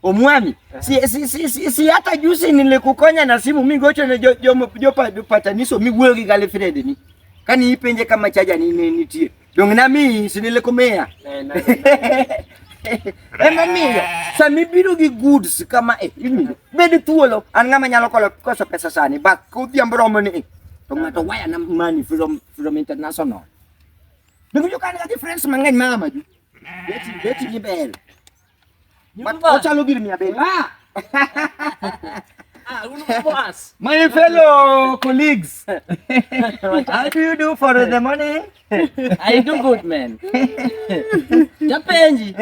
Omwami. Si hata juzi nilikukonya na simu mimi gocho ne jo pataniso mi wuogi gale Fred ni. Kani ipenje kama chaja ni nitie. Dong na mi sinilikomea. Mamiyo, sami biro gi goods kama imiyo. Bedi thuolo an ngama nyalo koso pesa sani but kodhiambo romo ni. To ngato waya na money from international. Dong yo kan ga difference mang'eny mama ju. Beti ni bel. But ochalo gir mi abel. Boss. My fellow colleagues. How do you do for the morning? I do good, man. Japenji.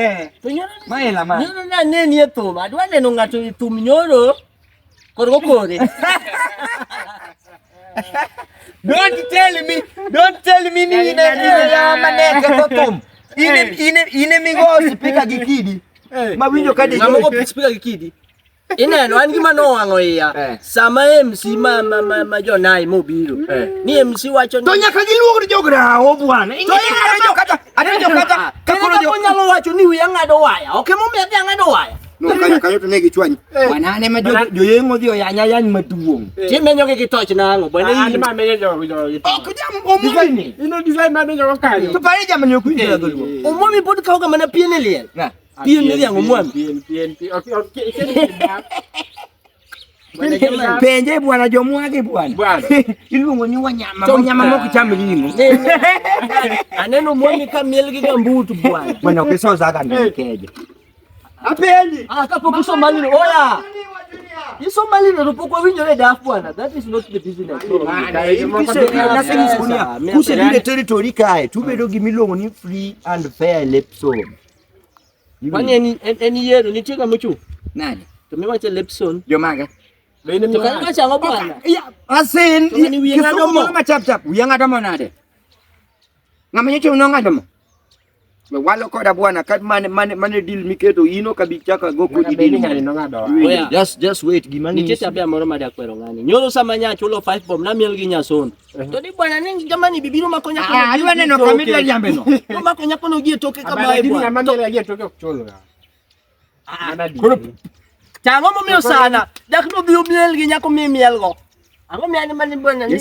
Maela man. Nyoro na neni thum. Adwa neno ngato thum nyoro. Korgo kore. Don't tell me ni ya maneke thum. Ine migo speaker gikidi. Mawinjo kade ngamo speaker gikidi. Ineno an gima nowang'o iya sama MC ma jonai mobiro ni MC wacho to nyaka giluong jograwo bwana to nyaka kata kakoro jo nyalo wacho ni wiya ng'ado waya ok momiyo dhi ng'ado waya no kanyo to ne gichwany bwana ne ma joyengo dhi oyanya maduong timenyo gi toch nang'o bwana in ma menyo jo ok jam omoni ino design ma menyo kanyo to pare jam ne kuja dholuo omomi pod kawo ga mana pien liel pien liel omwami penje bwana jomwage bwana iluongo ni wanyama moko cham ringo aneno mwami ka miel gi gambutu bwana ukisoza kana keje apenji kapok Somalino oya Somalino rupoko winjore daf bwana that is not the business kusebile territory kae tubedo gi miluongo ni free and fair elections kwani eni yero nitie ga mochu nani to miwache lepson jomaga to kan wacha ngo bwana asin kisumo machap uyanga mo nade ngamenyecho unonga walo koda bwana kat mane deal miketo ino kabichaka goko didini just wait gimani nitie tabia moro made akwero ngani nyoro sama nya chulo 5 bomb na miel gi nyason to di bwana ningi jamani bibiro makonya kono alwa neno kamila jambe no to makonya kono gie toke kama ai bwana mamela gie toke kuchulo tango momio sana dakno bi miel gi nyako mi miel go ango mi ani mani bwana ni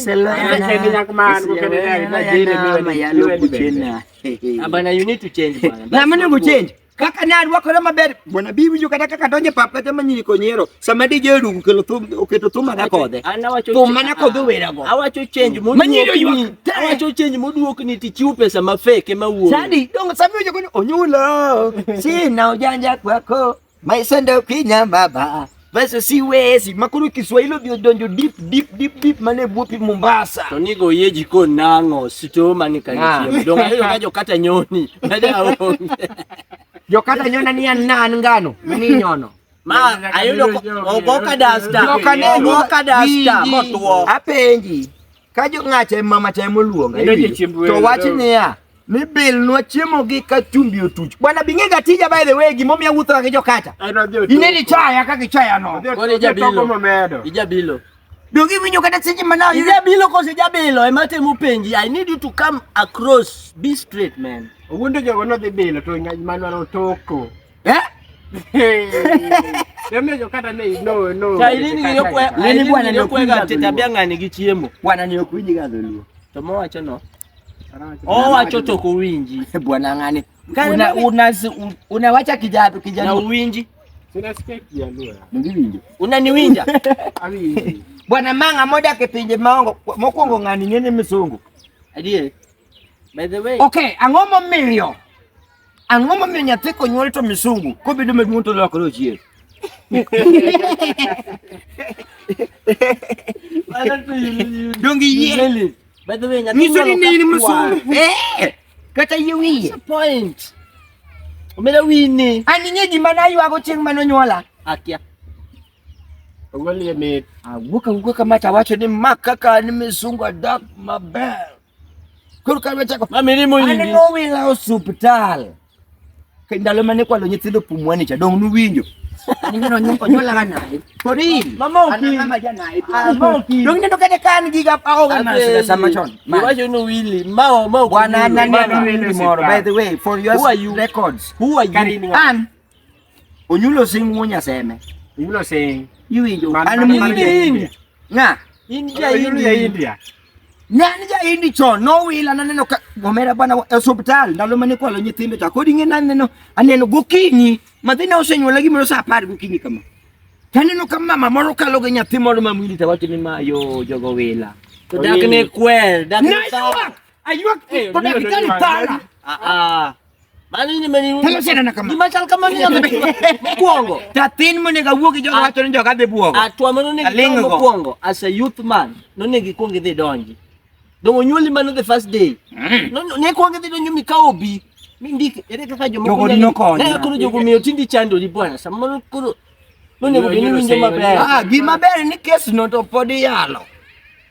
abana you need to change bwana na mane go change kaka na adwakore maber bwana bibi jo kata kaka donje pap kata manyi konyero sama di jeru kelo thum oketo thum na kodhe thum mana kodhe wera go awacho change moduok ni tichiu pesa mafeke mawuo sadi dongo sabi jo koni onyulo sina ujanja kwako maisendo kinya baba basi siwezi makuru Kiswahili bio donjo deep mane bupi Mombasa to nigo ye jikon nango sito mani kanichi donga hiyo kajo kata nyoni nada aonge jo kata nyona ni nan ngano ni nyono ma ayudo ogoka dasta motwo apenji kajo ngache mama chemo luonga to wachi niya mi bil no chiemo gi ka chumbi otuch bwana bingega tija by the way gimomiya wutho gi jokata ineni chaya kaka chaya no ijabilo dogi winyo kata seje manao ijabilo kose jabilo emate mupenji I need you to come across be straight man wundo jogo no dhi bilo to ng'any manwaro toko Deme jokata ne no chailini nini bwana ndio kwega tabia ngani gi chiemo bwana ni okuji ga dholuo to mowacho no wacho to kuwinji bwana ngani unawacha kijana na uwinji sinasikia kialua ngiwinjo unaniwinja awinji bwana manga moda ke pinje maongo mokwongo ngani ngene misungu adie by the way okay angomo miyo nyathi konyuol to misungu kobedo maduong' to lokore chier dongi ye by the way ni misungu kata yiwi point umela wini ani nyeji mana ywago chieng' manonyuola akia Ngoli me wuka mata wacho ni makaka ni misungu adak maber kuruka wachako mamirimo yindi ani no wila hospital kendalo mane kwalo nyithindo pumwani cha dong nuwinjo ningeno nyoko nyola kana kori mama oki mama jana dong ndo kade kan giga paoga na sama chon wacho no wili mao bwana nani moro by the way for your records who are you and Onyulo sing wonya seme. Onyulo sing. Iwinjo. Man- An man- mi man- India. Nga. India Onyulo ya India. Nani ja indi chon no wila naneno ka gomera bana hospital ndalo mane kwalo nyithindo ta kodi ngena neno aneno gokinyi madhina osenyuola gimoro sa 10 gokinyi kama taneno kama mama moro kalo ga nyathi moro mamwili ta wacho ni mayo jogo wila to dak ne kwer dak ne ayuak to dakitari tala mani ni mani telo sena na kama gima chal kama ni kuongo tatin mone ga wuogi jogo wacho ni joga be buogo atwa mano ne kuongo as a youth man no ne gikongi dhi donji dongo nyuli mano the first day no ne kongi dhi donji mikaobi mindike ere kaka jomo ne kuro jogo miyo tindi chando di bwana samoro kuro no ne gobini winjo maber gima ber ni case no to podi yalo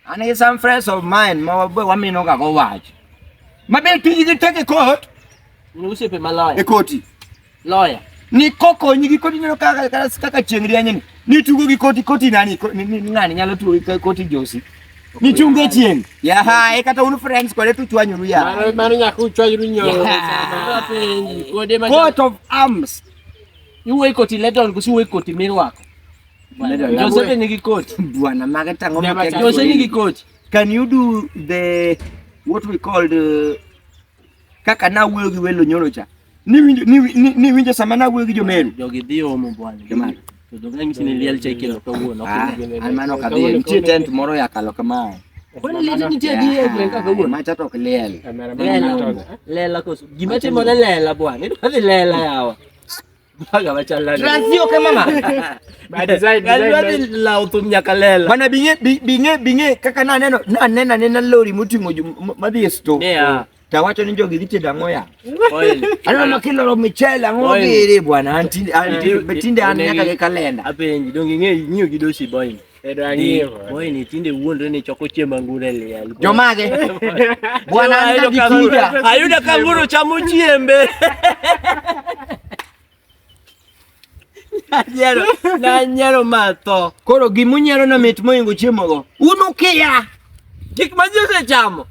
ane some friends of mine ma wamino ga go wach maber tiji gi take court ni usepe malaya e koti lawyer ni koko nyigi koti neno kaka chiengri anyeni ni tugo gi koti nani ngani nyalo tugo gi koti josi ni chunge chieng ya ha e kata unu friends kore tu chwanyu ya Mano nyaku chwanyu nyo. coat of arms iwe koti ledon kusiwe koti mirwako Jose nigi koti bwana magatango Jose nigi koti can you do the what we call the kaka na wuoyo gi welo nyoro cha ni winjo sama na wuoyo gi jomeru jogi dhi omo bwana jamani to dogangi sini liel chekelo to wuono mano ka dhi nitie tent moro ya kalo kama kwani leti nitie dhi e kaka wuono macha to kliel lela koso gima timo lela bwana ndo dhi lela yawa baga bachala transio kama mama By design. dhi law tum nyaka lela bana binge kaka nena lori mutingo madhi sto tawacho ni jogi dite dango ya ana makilo michela ngogere bwana anti betinde an nyaka ke kalenda apenji dongi ng'iyo gi dosi boy Edo boy ni tinde wuondre ni choko chiemba ngure liel jomage bwana anda gikuda ayuda kanguru chamo chiembe Nanyero matho koro gimunyero na mit moingo chiemogo unukia kik majose chamo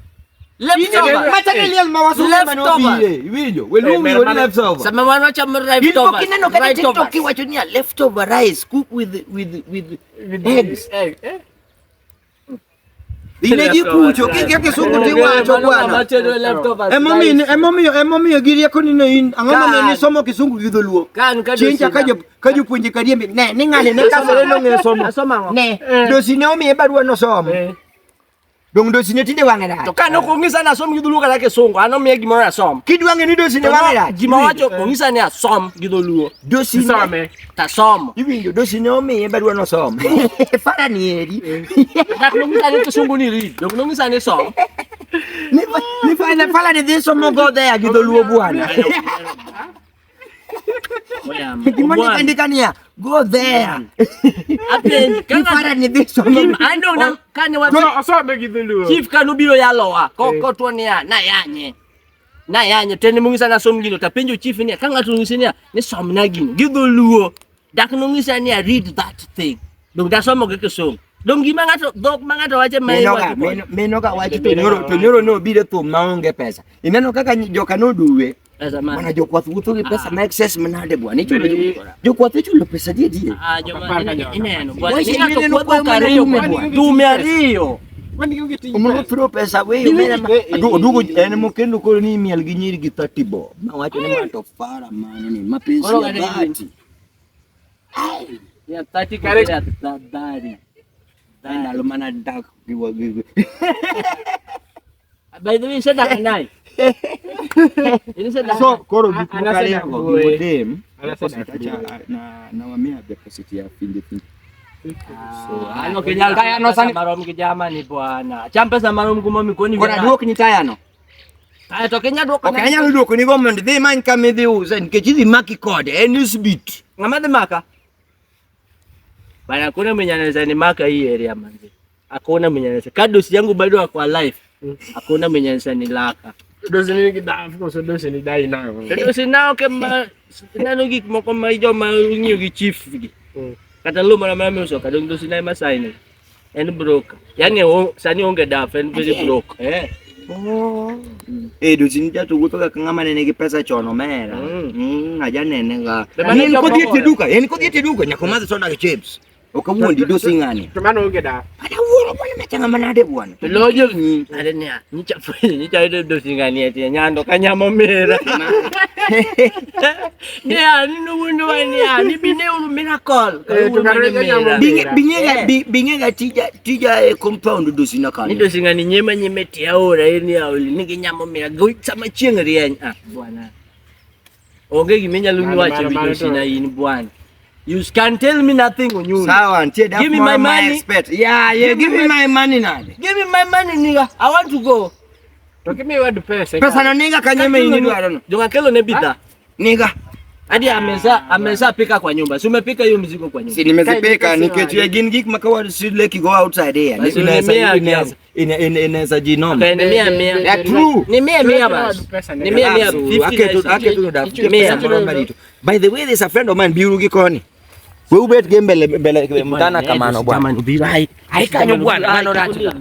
leftover material mawasuma no bile winjo welumi woni leftover sama wano chamo leftover kineno kana TikTok kiwacho ni leftover rice cook with eggs dine gipucho kike kisungu tiwacho bwana emomiyo girieko ni ne in ang'o ma ne somo kisungu gi dholuo chinja ka jopuonje kariembe ne ni ng'ane ne kasore no ng'e somo ne dosi ne omiye barua no somo dong dosi ne tinde wang'e da to kano kongisa na som gi dholuo kata kisungu ano miye gimoro asom kidwange ni dosi ne wang'e da gima wacho kongisa ni asom gi dholuo dosi Some. ta somo iwinjo dosi ne omiye barua no somo para ni eri dak nongisa ni kisungu ni ri dong nongisa ni som ni fala ni dhi somo go there gi dholuo bwana Kimani kandikania go there. Apen Kifara ni this one. I know na kani wa No, asome gidhuluo. chief kanubiro yalowa ko to ni na yanye tene mungisa na som gino tapenjo chief ni kanga tungisenia ni som na gino gidholuo dak nungisa ni read that thing dong da somo ke som dong gima ngato dok mangato wache mai wa meno ka wache to nyoro no bire thum maonge pesa ineno kaka joka no duwe mana jokwath wuotho gi pesa ma excess manade bwana ichulo jokwath ichulo pesa die joma ineno bwana ni to kwa kariyo dume ariyo umo pro pesa we mena dugo en mo kendo ko ni miel gi nyiri gi 30 bob ma wacho ni mato fara mano ni mapenzi ya dhati ya 30 kare ya dadari ndalo mana ndak gi by the way sada kanai ini sada so koro gikukale Anasema go dem Anasema na wamia deposit ya finde so ano kenyal kaya no sana marom kijama ni bwana champesa marom kumomi koni kona duok ni tayano kaya to kenya duok okay nyalo duok ni go mondo dhi man kama dhi uza nikech idhi maki kode en isbit ngama de maka bana kuna mwenye anaweza ni maka hii area manzi hakuna mwenye anaweza kadosi yangu bado kwa life hakuna mwenye anaweza ni laka Dosi ni gidafu ko so dosi ni dai na. dosi nao kema nano gik moko ma joma ng'iyo gi chief gi kata lu mana mana uso kadang dosi na masai ni en broke yani sani onge daf en very broke Dosi nja tu wuto ka ngama nene ki pesa chono mera. Aja nene ga. Bana Ni ko jopo diete duka, yani ko diete duka nyakomaza soda ke chips. Okamundi dosi ngani. Tumano ungeda. Ada wuro bwana matanga manade bwana. Lojo adenia nicha ile dosi ngani ati nyando kanyama mera. Yeah, ni nundo wani ya ni bine ulu miracle. Binga tija compound dosi nakani. Ni dosi ngani nyema nyemeti ya ora ini ya uli nige nyama mera go sama chingri ya bwana. Oge gimenya lungi wache dosi na ini bwana. You can tell me nothing Onyulo. Sawa, give me my money. Expert. Yeah, give me my money nani. Give me my money nigga. I want to go. Give me what the pesa. Pesa na nigga kanyeme ini do I don't know. Jonga kelo ne bidha. Nigga. Hadi ameza pika kwa nyumba. Si umepika hiyo mzigo kwa nyumba. Si nimezipeka niketua gingik makawa si like go outside here. Inaweza jinoma. Yeah, true. Ni mia basi. Ni mia 50. By the way, there's a friend of mine biurugi koni. Wewe ubet game mbele mtana kamano bwana. Kamano birai. Haikanyo bwana mano racha.